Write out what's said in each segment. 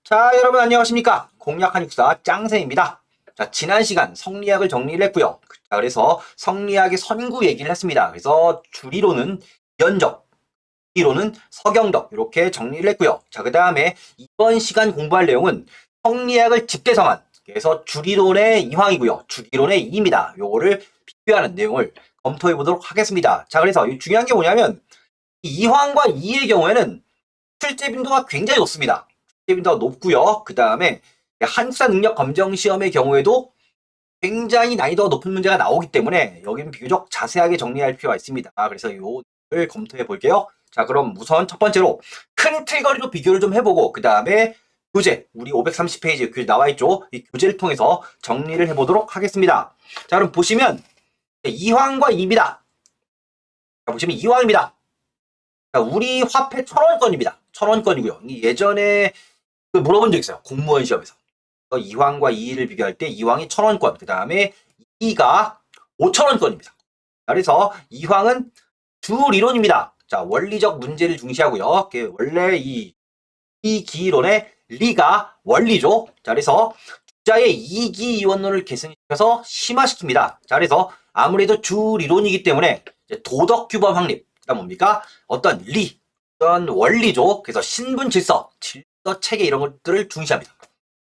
자, 여러분 안녕하십니까? 공략 한육사 짱생입니다. 자, 지난 시간 성리학을 정리를 했고요. 자, 그래서 성리학의 선구 얘기를 했습니다. 그래서 줄이로는 연적, 이로는 서경덕 이렇게 정리를 했고요. 자, 그 다음에 이번 시간 공부할 내용은 성리학을 집대성한, 그래서 줄이론의 이황이고요. 주기론의 이입니다. 요거를 비교하는 내용을 검토해 보도록 하겠습니다. 자, 그래서 중요한 게 뭐냐면 이황과 이의 경우에는 출제 빈도가 굉장히 높습니다. 출제 빈도가 높고요. 그 다음에 한국사 능력 검정 시험의 경우에도 굉장히 난이도가 높은 문제가 나오기 때문에 여기는 비교적 자세하게 정리할 필요가 있습니다. 그래서 이거를 검토해 볼게요. 자, 그럼 우선 첫 번째로 큰 틀거리로 비교를 좀 해보고 그 다음에 교재, 우리 530페이지 교재 나와 있죠. 이 교재를 통해서 정리를 해보도록 하겠습니다. 자, 그럼 보시면 이황과 이입니다. 자, 보시면 이황입니다. 자, 우리 화폐 1,000원권입니다. 1,000원권이고요. 예전에 물어본 적 있어요. 공무원 시험에서. 이황과 이의를 비교할 때 이황이 1,000원권, 그 다음에 이가 5,000원권입니다. 그래서 이황은 주리론입니다. 자, 원리적 문제를 중시하고요. 원래 이 기이론의 리가 원리죠. 자, 그래서 주자의 이기이원론을 계승시켜서 심화시킵니다. 자, 그래서 아무래도 주리론이기 때문에 도덕규범 확립, 그다음 뭡니까? 어떤 원리죠. 그래서 신분 질서 체계 이런 것들을 중시합니다.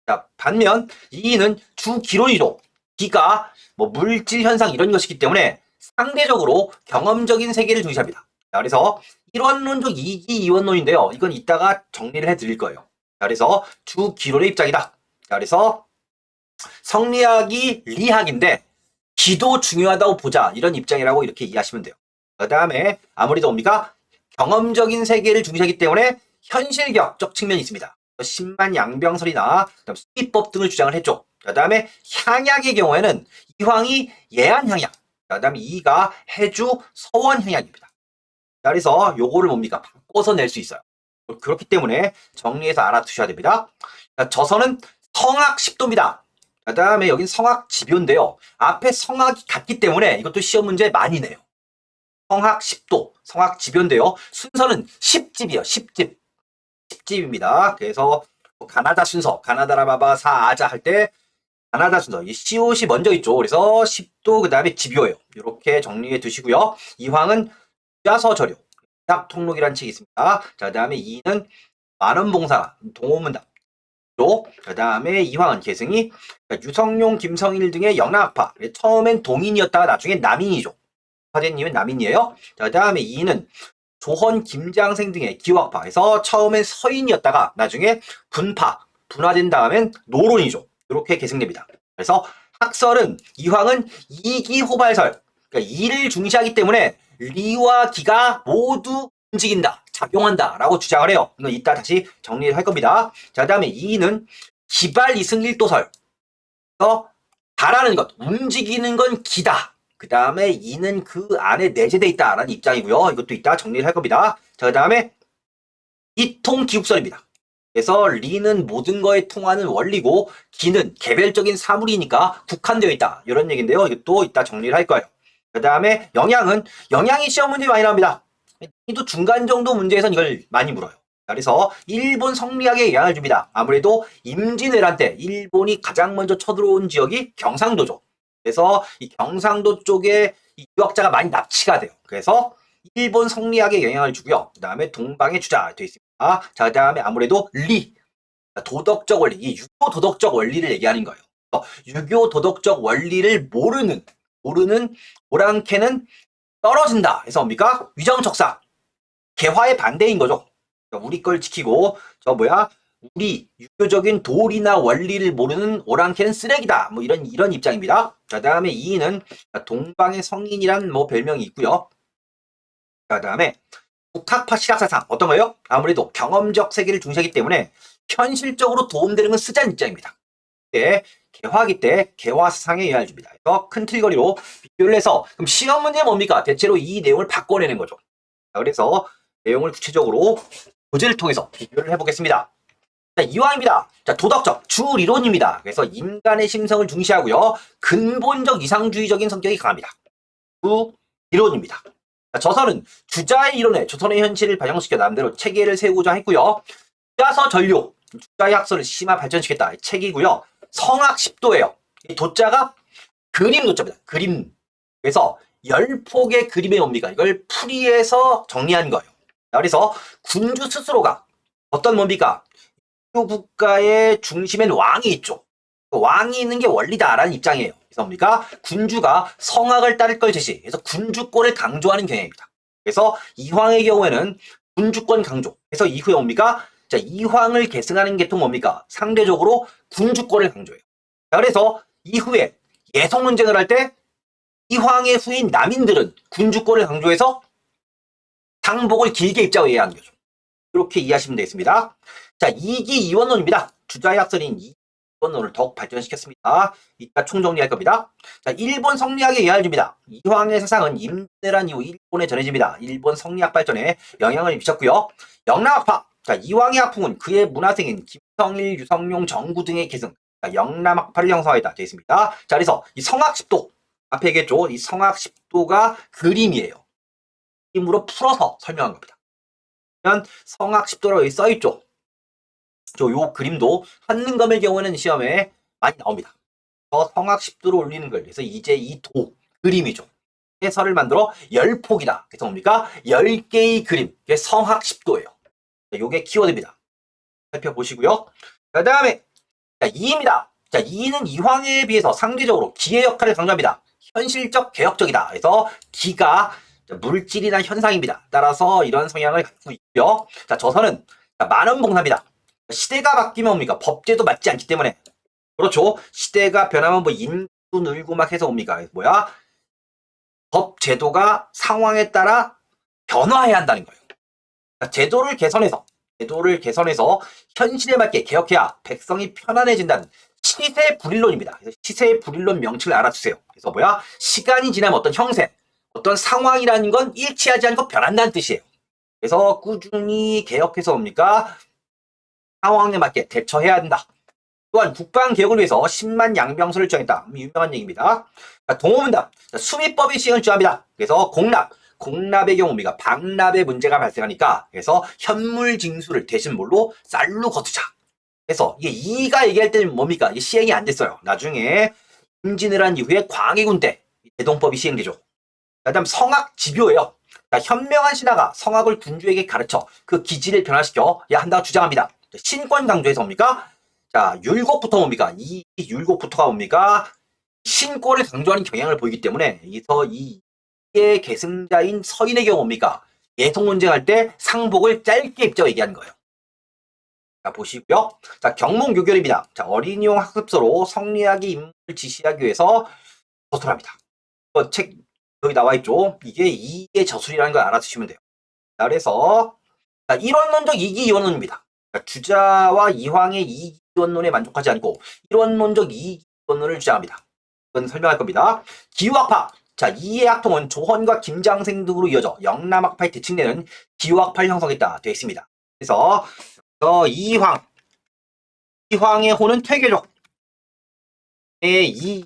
자, 반면 이는 주기론이죠. 기가 뭐 물질 현상 이런 것이기 때문에 상대적으로 경험적인 세계를 중시합니다. 자, 그래서 일원론적 이기 이원론인데요. 이건 이따가 정리를 해드릴 거예요. 자, 그래서 주기론의 입장이다. 자, 그래서 성리학이 리학인데 기도 중요하다고 보자 이런 입장이라고 이렇게 이해하시면 돼요. 그 다음에 아무래도 뭡니까? 경험적인 세계를 중시하기 때문에 현실격적 측면이 있습니다. 신만양병설이나 수기법 등을 주장을 했죠. 그 다음에 향약의 경우에는 이황이 예안향약, 그 다음에 이가 해주 서원향약입니다. 그래서 요거를 뭡니까? 바꿔서 낼 수 있어요. 그렇기 때문에 정리해서 알아두셔야 됩니다. 저서는 성악 10도입니다. 그 다음에 여긴 성악 집요인데요. 앞에 성악이 같기 때문에 이것도 시험 문제 많이 내요. 성악 10도, 성악 집요인데요. 순서는 10집이에요. 10집. 10집입니다. 그래서 가나다 순서, 가나다라바바 사아자 할 때 가나다 순서, 이 시옷이 먼저 있죠. 그래서 10도 그 다음에 집요예요. 이렇게 정리해 두시고요. 이황은 주자서저료, 대학통록이라는 책이 있습니다. 자, 그 다음에 이는 만원봉사, 동호문답. 그 다음에 이황은 계승이 유성룡, 김성일 등의 영락학파. 처음엔 동인이었다가 나중에 남인이죠. 화제님은 남인이에요. 자, 그 다음에 이는 조헌, 김장생 등의 기호학파에서 처음엔 서인이었다가 나중에 분화된 다음엔 노론이죠. 이렇게 계승됩니다. 그래서 학설은 이황은 이기호발설, 그러니까 이를 중시하기 때문에 리와 기가 모두 움직인다, 작용한다 라고 주장을 해요. 이건 이따 다시 정리를 할 겁니다. 자, 그 다음에 이는 기발 이승일도설, 그래서 가라는 것, 움직이는 건 기다. 그 다음에 이는 그 안에 내재되어 있다라는 입장이고요. 이것도 이따 정리를 할 겁니다. 자, 그 다음에 이통기국설입니다. 그래서 리는 모든 거에 통하는 원리고 기는 개별적인 사물이니까 국한되어 있다. 이런 얘기인데요. 이것도 이따 정리를 할 거예요. 그 다음에 영양이 시험 문제 많이 나옵니다. 또 중간 정도 문제에선 이걸 많이 물어요. 그래서 일본 성리학에 영향을 줍니다. 아무래도 임진왜란 때 일본이 가장 먼저 쳐들어온 지역이 경상도죠. 그래서 이 경상도 쪽에 이 유학자가 많이 납치가 돼요. 그래서 일본 성리학에 영향을 주고요. 그 다음에 동방의 주자 되어 있습니다. 자, 그 다음에 아무래도 도덕적 원리, 이 유교 도덕적 원리를 얘기하는 거예요. 유교 도덕적 원리를 모르는 오랑캐는 떨어진다. 그래서 뭡니까? 위정척사, 개화의 반대인 거죠. 우리 걸 지키고 우리 유교적인 도리나 원리를 모르는 오랑캐는 쓰레기다. 뭐 이런 입장입니다. 자, 다음에 이는 동방의 성인이란 별명이 있고요. 자, 다음에 국학파 실학사상 어떤 거예요? 아무래도 경험적 세계를 중시하기 때문에 현실적으로 도움되는 건 쓰자는 입장입니다. 개화기 때 개화사상에 영향을 줍니다. 그래서 큰 틀거리로 비교를 해서 그럼 시험 문제는 뭡니까? 대체로 이 내용을 바꿔내는 거죠. 자, 그래서 내용을 구체적으로 교재를 통해서 비교를 해보겠습니다. 자, 이황입니다. 자, 도덕적 주리론입니다. 그래서 인간의 심성을 중시하고요. 근본적 이상주의적인 성격이 강합니다. 주리론입니다. 자, 저서는 주자의 이론에 조선의 현실을 반영시켜 나름대로 체계를 세우고자 했고요. 주자서 전료, 주자의 학설을 심화 발전시켰다. 책이고요. 성악 10도예요. 이 도자가 그림 도자입니다. 그림. 그래서 10폭의 그림의 뭡니까? 이걸 풀이해서 정리한 거예요. 그래서 군주 스스로가 어떤 뭡니까? 국가의 중심엔 왕이 있죠. 왕이 있는 게 원리다라는 입장이에요. 그래서 뭡니까? 군주가 성악을 따를 걸 제시. 그래서 군주권을 강조하는 경향입니다. 그래서 이황의 경우에는 군주권 강조. 그래서 이후에 뭡니까? 자, 이황을 계승하는 계통 뭡니까? 상대적으로 군주권을 강조해요. 자, 그래서 이후에 예성 논쟁을 할 때 이황의 후인 남인들은 군주권을 강조해서 상복을 길게 입자고 이해하는 거죠. 이렇게 이해하시면 되겠습니다. 자, 이기 이원론입니다. 주자의 학설인 이원론을 더욱 발전시켰습니다. 이따 총정리할 겁니다. 자, 일본 성리학의 예화를 줍니다. 이황의 사상은 임진왜란 이후 일본에 전해집니다. 일본 성리학 발전에 영향을 미쳤고요. 영남학파. 자, 이황의 학풍은 그의 문화생인 김성일, 유성룡, 정구 등의 계승. 자, 영남학파를 형성하였다. 되어 있습니다. 자, 그래서 이 성악10도 앞에 얘기했죠. 이 성악10도가 그림이에요. 그림으로 풀어서 설명한 겁니다. 성악10도라고 여기 써있죠. 요 그림도 한능검의 경우에는 시험에 많이 나옵니다. 성악10도로 올리는 걸. 그래서 이제 이 도, 그림이죠. 해설을 만들어 10폭이다. 그래서 뭡니까? 10개의 그림. 이게 성악10도예요. 요게 키워드입니다. 살펴보시고요. 그 다음에 2입니다. 자, 2는 이황에 비해서 상대적으로 기의 역할을 강조합니다. 현실적, 개혁적이다. 그래서 기가 물질이나 현상입니다. 따라서 이런 성향을 갖고 있고요. 자, 저서는 만원봉사입니다. 시대가 바뀌면 뭡니까? 법제도 맞지 않기 때문에. 그렇죠. 시대가 변하면 뭐 인구 늘고 막 해서 뭡니까? 뭐야? 법 제도가 상황에 따라 변화해야 한다는 거예요. 그러니까 제도를 개선해서 현실에 맞게 개혁해야 백성이 편안해진다는 시세 불일론입니다. 그래서 시세 불일론 명칭을 알아주세요. 그래서 뭐야? 시간이 지나면 어떤 형세, 어떤 상황이라는 건 일치하지 않고 변한다는 뜻이에요. 그래서 꾸준히 개혁해서 뭡니까? 상황에 맞게 대처해야 한다. 또한 국방개혁을 위해서 10만 양병소를 정했다. 유명한 얘기입니다. 동호문답, 수비법의 시행을 주합니다. 그래서 공납의 경우 우리가 방납의 문제가 발생하니까 그래서 현물징수를 대신 뭘로? 쌀로 거두자. 그래서 이게 이가 얘기할 때는 뭡니까? 이게 시행이 안 됐어요. 나중에 임진왜란 이후에 광해군 때 대동법이 시행되죠. 그다음 성악지교예요. 현명한 신하가 성악을 군주에게 가르쳐 그 기질을 변화시켜야 한다고 주장합니다. 신권 강조해서 뭡니까? 자, 율곡부터 뭡니까? 이 율곡부터가 뭡니까? 신권을 강조하는 경향을 보이기 때문에 여기서 이의 계승자인 서인의 경우 뭡니까? 예성 논쟁할 때 상복을 짧게 입자고 얘기하는 거예요. 자, 보시고요. 자, 경몽교결입니다. 자, 어린이용 학습서로 성리학의 인물을 지시하기 위해서 저술합니다. 책 여기 나와 있죠. 이게 이의 저술이라는 걸 알아두시면 돼요. 자, 그래서 자, 일원론적 이기이원론입니다. 주자와 이황의 이기이원론에 만족하지 않고 일원론적 이기이원론을 주장합니다. 이건 설명할 겁니다. 기후학파. 자, 이의 학통은 조헌과 김장생 등으로 이어져 영남학파에 대칭되는 기후학파를 형성했다. 되어 있습니다. 그래서 이황의 호는 퇴계죠. 이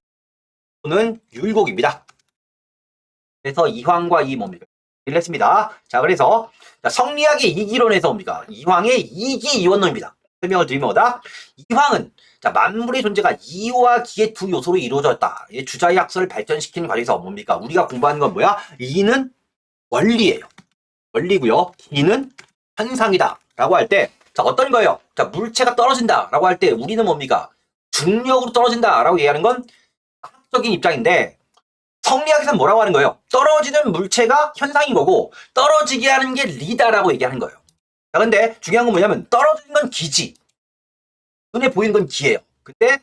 호는 율곡입니다. 그래서 이황과 이 뭡니까? 얘기를 했습니다. 자, 그래서 성리학의 이기론에서 뭡니까? 이황의 이기이원론입니다. 설명을 드리면 뭐다? 이황은 자, 만물의 존재가 이와 기의 두 요소로 이루어졌다. 주자의 학설을 발전시키는 과정에서 뭡니까? 우리가 공부하는 건 뭐야? 이는 원리예요. 원리고요. 기는 현상이다. 라고 할 때, 자, 어떤 거예요? 자, 물체가 떨어진다. 라고 할 때 우리는 뭡니까? 중력으로 떨어진다. 라고 얘기하는 건 학적인 입장인데, 성리학에서는 뭐라고 하는 거예요? 떨어지는 물체가 현상인 거고 떨어지게 하는 게 리다라고 얘기하는 거예요. 자, 근데 중요한 건 뭐냐면 떨어지는 건 기지. 눈에 보이는 건 기예요. 근데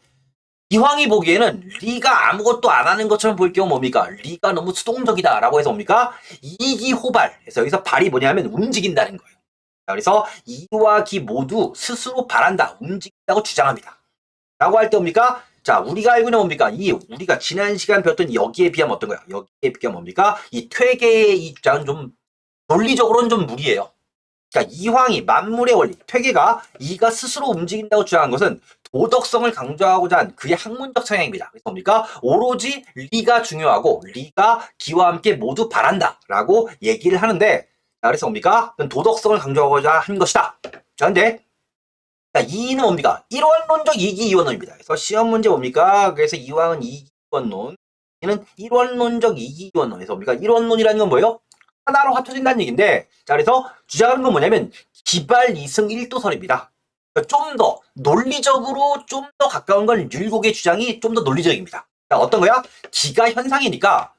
이황이 보기에는 리가 아무것도 안 하는 것처럼 보일 경우 뭡니까? 리가 너무 수동적이다 라고 해서 뭡니까? 이기호발. 그래서 여기서 발이 뭐냐면 움직인다는 거예요. 자, 그래서 이와 기 모두 스스로 발한다. 움직인다고 주장합니다. 라고 할 때 뭡니까? 자, 우리가 알고 있는 뭡니까? 우리가 지난 시간 배웠던 여기에 비하면 어떤 거야? 여기에 비하면 뭡니까? 이 퇴계의 이 주장은 좀, 논리적으로는 좀 무리예요. 그러니까 이황이 만물의 원리, 퇴계가 이가 스스로 움직인다고 주장한 것은 도덕성을 강조하고자 한 그의 학문적 성향입니다. 그래서 뭡니까? 오로지 리가 중요하고 리가 기와 함께 모두 바란다. 라고 얘기를 하는데, 자, 그래서 뭡니까? 도덕성을 강조하고자 한 것이다. 자, 근데 자, 이는 뭡니까? 일원론적 이기이원론입니다. 그래서 시험 문제 뭡니까? 그래서 이왕은 이기이원론, 이는 일원론적 이기이원론에서 뭡니까? 일원론이라는 건 뭐예요? 하나로 합쳐진다는 얘기인데, 자, 그래서 주장하는 건 뭐냐면 기발 이승 일도설입니다. 좀 더 논리적으로 좀 더 가까운 건 율곡의 주장이 좀 더 논리적입니다. 자, 어떤 거야? 기가 현상이니까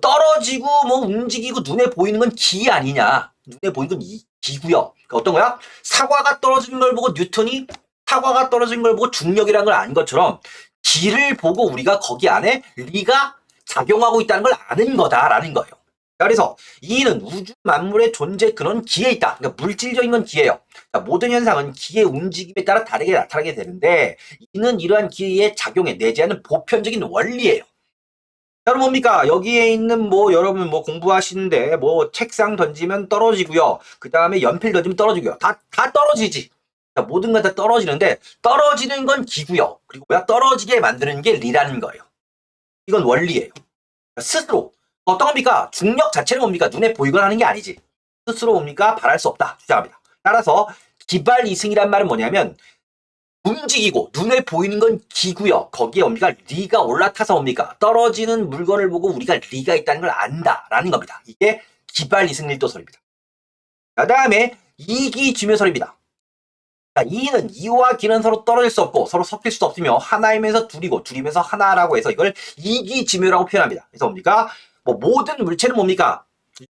떨어지고 뭐 움직이고 눈에 보이는 건 기 아니냐? 눈에 보이는 건 기고요. 그러니까 어떤 거야? 사과가 떨어지는 걸 보고 뉴턴이 사과가 떨어진 걸 보고 중력이라는 걸 아는 것처럼 기를 보고 우리가 거기 안에 리가 작용하고 있다는 걸 아는 거다라는 거예요. 그래서 이는 우주 만물의 존재 근원 기에 있다. 그러니까 물질적인 건 기예요. 모든 현상은 기의 움직임에 따라 다르게 나타나게 되는데 이는 이러한 기의 작용에 내재하는 보편적인 원리예요. 여러분 뭡니까? 여기에 있는 뭐 여러분 뭐 공부하시는데 뭐 책상 던지면 떨어지고요. 그 다음에 연필 던지면 떨어지고요. 다 떨어지지. 모든 건 다 떨어지는데 떨어지는 건 기고요. 그리고 뭐야? 떨어지게 만드는 게 리라는 거예요. 이건 원리예요. 스스로 어떤 겁니까? 중력 자체는 뭡니까? 눈에 보이거나 하는 게 아니지. 스스로 뭡니까? 발할 수 없다. 주장합니다. 따라서 기발 이승이란 말은 뭐냐면 움직이고 눈에 보이는 건 기고요. 거기에 뭡니까? 리가 올라타서 뭡니까? 떨어지는 물건을 보고 우리가 리가 있다는 걸 안다라는 겁니다. 이게 기발 이승일도설입니다. 그 다음에 이기지묘설입니다. 자, 이는 이와 기는 서로 떨어질 수 없고 서로 섞일 수도 없으며 하나이면서 둘이고 둘이면서 하나라고 해서 이걸 이기지묘라고 표현합니다. 그래서 뭡니까? 뭐 모든 물체는 뭡니까?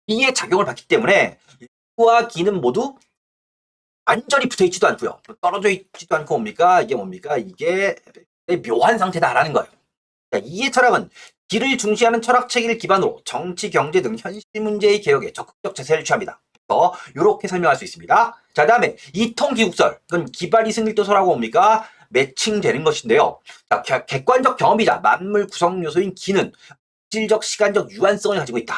리의 작용을 받기 때문에 이와 기는 모두 완전히 붙어 있지도 않고요. 떨어져 있지도 않고 뭡니까? 이게 뭡니까? 이게 묘한 상태다라는 거예요. 자, 이해 철학은 기를 중시하는 철학 체계를 기반으로 정치, 경제 등 현실 문제의 개혁에 적극적 자세를 취합니다. 그래서 이렇게 설명할 수 있습니다. 자, 다음에 이통기국설, 그건 기발이 승일도설하고 뭡니까? 매칭되는 것인데요. 자, 객관적 경험이자 만물 구성 요소인 기는 물질적, 시간적 유한성을 가지고 있다.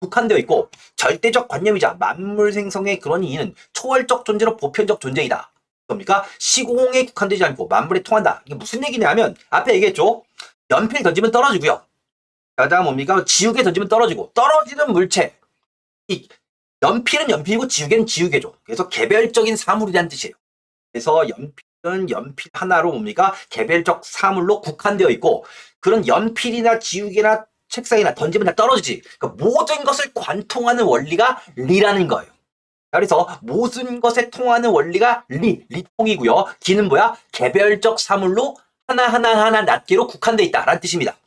국한되어 있고 절대적 관념이자 만물 생성의 근원이 이는 초월적 존재로 보편적 존재이다. 뭡니까? 시공에 국한되지 않고 만물에 통한다. 이게 무슨 얘기냐면 앞에 얘기했죠. 연필 던지면 떨어지고요. 그다음 뭡니까? 지우개 던지면 떨어지고 떨어지는 물체. 이 연필은 연필이고 지우개는 지우개죠. 그래서 개별적인 사물이라는 뜻이에요. 그래서 연필은 연필 하나로 뭡니까? 개별적 사물로 국한되어 있고 그런 연필이나 지우개나 책상이나 던지면 다 떨어지지. 그러니까 모든 것을 관통하는 원리가 리라는 거예요. 그래서 모든 것에 통하는 원리가 리통이고요. 기는 뭐야? 개별적 사물로 하나하나 낱개로 국한되어 있다라는 뜻입니다.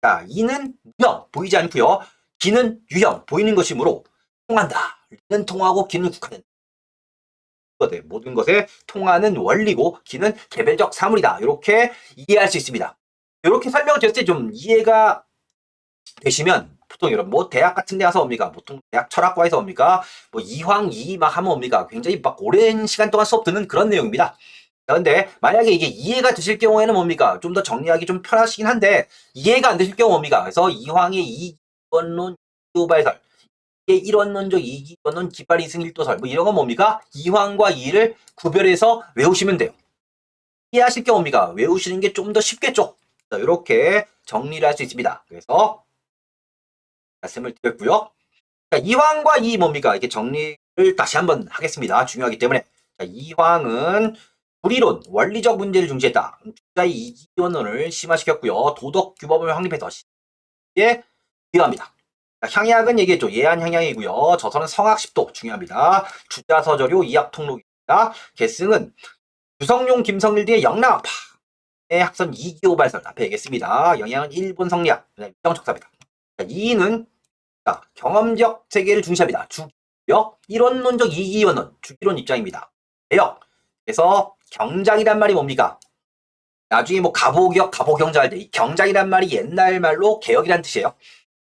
자, 이는 무형, 보이지 않고요. 기는 유형, 보이는 것이므로 통한다. 리는 통하고 기는 국한된다. 모든 것에 통하는 원리고 기는 개별적 사물이다. 이렇게 이해할 수 있습니다. 이렇게 설명을 드렸을 때 좀 이해가 되시면 보통 여러분 뭐 대학 같은 데 가서 옵니까? 보통 대학 철학과에서 옵니까? 뭐 이황 이막 하면 옵니까? 굉장히 막 오랜 시간 동안 수업 듣는 그런 내용입니다. 근데 만약에 이게 이해가 되실 경우에는 뭡니까? 좀 더 정리하기 좀 편하시긴 한데 이해가 안 되실 경우 뭡니까? 그래서 이황의 이기원론 이도발설 이게 일원론적 이기원론 기발 이승 일도설 뭐 이런 건 뭡니까? 이황과 이를 구별해서 외우시면 돼요. 이해하실 경우 뭡니까? 외우시는 게 좀 더 쉽겠죠? 이렇게 정리를 할 수 있습니다. 그래서 말씀을 드렸고요. 자, 이황과 이 뭡니까? 이렇게 정리를 다시 한번 하겠습니다. 중요하기 때문에. 자, 이황은 불이론, 원리적 문제를 중시했다. 주자의 이기원론을 심화시켰고요. 도덕 규범을 확립해서 시에 기여합니다. 향약은 얘기했죠. 예한 향약이고요. 저서는 성학십도 중요합니다. 주자서저료 이학통록입니다. 계승은 유성룡 김성일 뒤의 영락파의 학선 이기호 발설 앞에 얘기했습니다. 영양은 일본 성리학, 위정척사입니다. 이는 경험적 세계를 중시합니다. 주기력, 이론론적 이기원론, 주기론 입장입니다. 개혁, 그래서 경장이란 말이 뭡니까? 나중에 뭐 가보경자 할 때 이 경장이란 말이 옛날 말로 개혁이란 뜻이에요.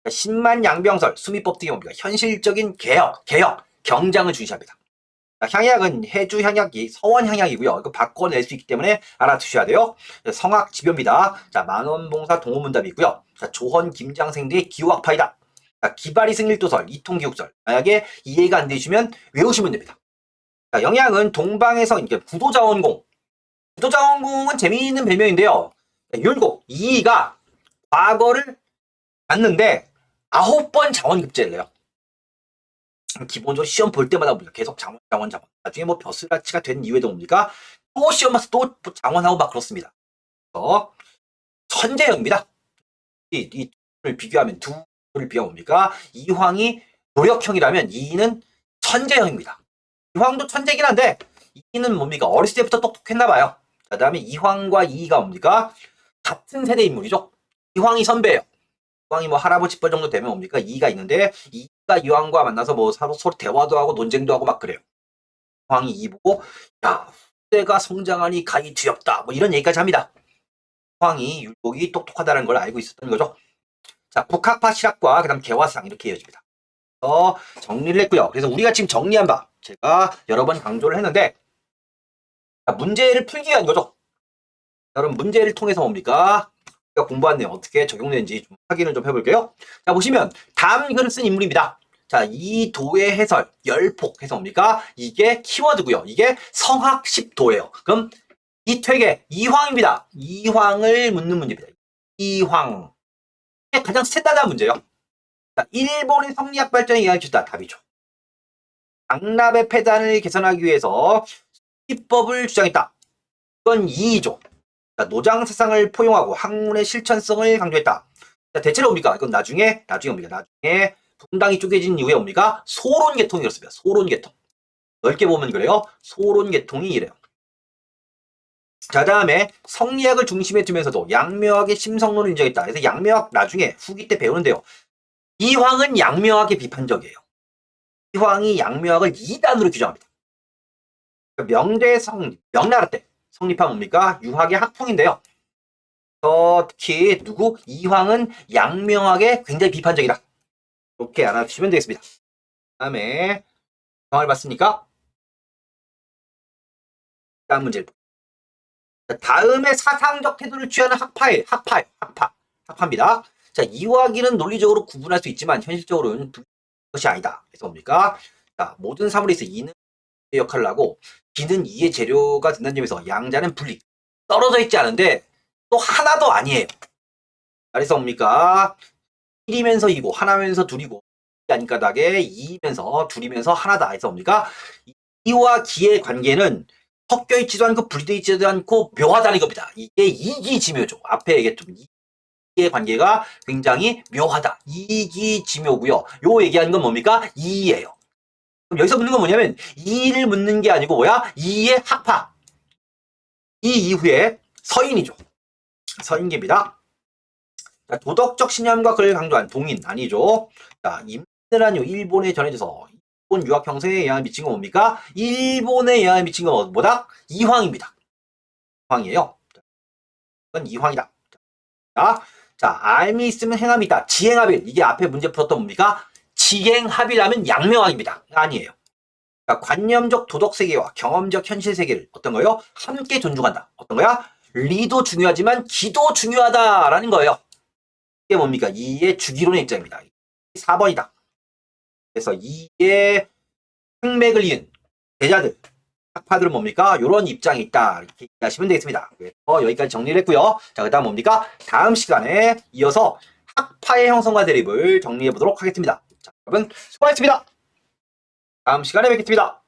신만양병설, 수미법 등이 뭡니까? 현실적인 개혁, 경장을 중시합니다. 향약은 해주 향약이 서원 향약이고요. 이거 바꿔낼 수 있기 때문에 알아두셔야 돼요. 성악 지변입니다. 자, 만원봉사 동호문답이 있고요. 자, 조헌 김장생대의 기호학파이다. 자, 기발이 승일도설, 이통기국설. 만약에 이해가 안 되시면 외우시면 됩니다. 자, 영양은 동방에서 이게 구도자원공. 구도자원공은 재미있는 별명인데요. 율곡 이이가 과거를 봤는데 9번 자원급제를 해요. 기본적으로 시험 볼 때마다 뭡니까? 계속 자원. 나중에 뭐 벼슬아치가 된 이유에도 뭡니까? 또 시험 봐서 또 장원하고 막 그렇습니다. 그래서 천재형입니다. 를 비교하면 두를 비교하면 뭡니까? 이황이 노력형이라면 이는 천재형입니다. 이황도 천재긴 한데 이는 뭡니까? 어렸을 때부터 똑똑했나 봐요. 그 다음에 이황과 이가 뭡니까? 같은 세대 인물이죠. 이황이 선배예요. 이황이 뭐 할아버지 뻘 정도 되면 뭡니까? 이가 있는데 이가 이황과 만나서 뭐 서로 대화도 하고 논쟁도 하고 막 그래요. 이황이 이 보고 야 후대가 성장하니 가히 두렵다 뭐 이런 얘기까지 합니다. 이황이 율곡이 똑똑하다는 걸 알고 있었던 거죠. 자, 북학파 실학과 그다음 개화상 이렇게 이어집니다. 정리를 했고요. 그래서 우리가 지금 정리한 바 제가 여러 번 강조를 했는데 문제를 풀기 위한 거죠. 여러분 문제를 통해서 뭡니까? 우리가 공부한 내용 어떻게 적용되는지 좀 확인을 좀 해볼게요. 자 보시면 다음 글을 쓴 인물입니다. 자, 이 도의 해설, 열폭 해서 뭡니까? 이게 키워드고요. 이게 성학십도예요. 그럼 이 퇴계, 이황입니다. 이황을 묻는 문제입니다. 이황. 이게 가장 스탠다드한 문제예요. 자, 일본의 성리학 발전에 의한 기초다. 답이죠. 당납의 폐단을 개선하기 위해서 수기법을 주장했다. 이건 2죠. 노장 사상을 포용하고 학문의 실천성을 강조했다. 자, 대체로 뭡니까? 이건 나중에 뭡니까? 나중에 분당이 쪼개진 이후에 뭡니까? 소론계통이 그렇습니다. 소론계통. 넓게 보면 그래요. 소론계통이 이래요. 자, 다음에 성리학을 중심에 두면서도 양묘학의 심성론을 인정했다. 그래서 양묘학 나중에 후기 때 배우는데요. 이황은 양묘학에 비판적이에요. 이황이 양묘학을 2단으로 규정합니다. 명나라 때 성립한 뭡니까? 유학의 학풍인데요. 특히 누구? 이황은 양묘학에 굉장히 비판적이다. 이렇게 알아두시면 되겠습니다. 다음에 정을 봤으니까 다음 문제를 다음에 사상적 태도를 취하는 학파입니다. 자, 이와 기는 논리적으로 구분할 수 있지만 현실적으로는 그것이 아니다. 그래서 뭡니까? 자, 모든 사물에 있어 이는 역할을 하고 기는 이의 재료가 된다는 점에서 양자는 분리 떨어져 있지 않은데 또 하나도 아니에요. 그래서 뭡니까? 1이면서 2고 하나면서 둘이고 안가닥에 2이면서 둘이면서 하나다. 해서 뭡니까? 이와 기의 관계는 섞여 있지도 않고 분리되어 있지도 않고 묘하다는 겁니다. 이게 이기지묘죠. 앞에 얘기했던 이의 관계가 굉장히 묘하다. 이기지묘고요. 요 얘기하는 건 뭡니까? 이예요. 그럼 여기서 묻는 건 뭐냐면 이를 묻는 게 아니고 뭐야? 이의 학파. 이 이후에 서인이죠. 서인계입니다. 자, 도덕적 신념과 그를 강조한 동인 아니죠. 자, 임진왜란이 일본에 전해져서 일본 유학 형성에 영향을 미친 건 뭡니까? 일본에 영향을 미친 건 뭐다? 이황입니다. 이황이에요. 이건 이황이다. 자, 알미 있으면 행함이 있다. 지행합일. 이게 앞에 문제 풀었던 뭡니까? 지행합일하면 양명학입니다. 아니에요. 자, 관념적 도덕 세계와 경험적 현실 세계를 어떤 거요? 함께 존중한다. 어떤 거야? 리도 중요하지만 기도 중요하다라는 거예요. 이게 뭡니까? 이의 주기론의 입장입니다. 4번이다. 그래서 이의 핵맥을 이은 제자들, 학파들은 뭡니까? 이런 입장이 있다. 이렇게 이해하시면 되겠습니다. 그래서 여기까지 정리를 했고요. 자, 그 다음 뭡니까? 다음 시간에 이어서 학파의 형성과 대립을 정리해 보도록 하겠습니다. 자, 여러분 수고하셨습니다. 다음 시간에 뵙겠습니다.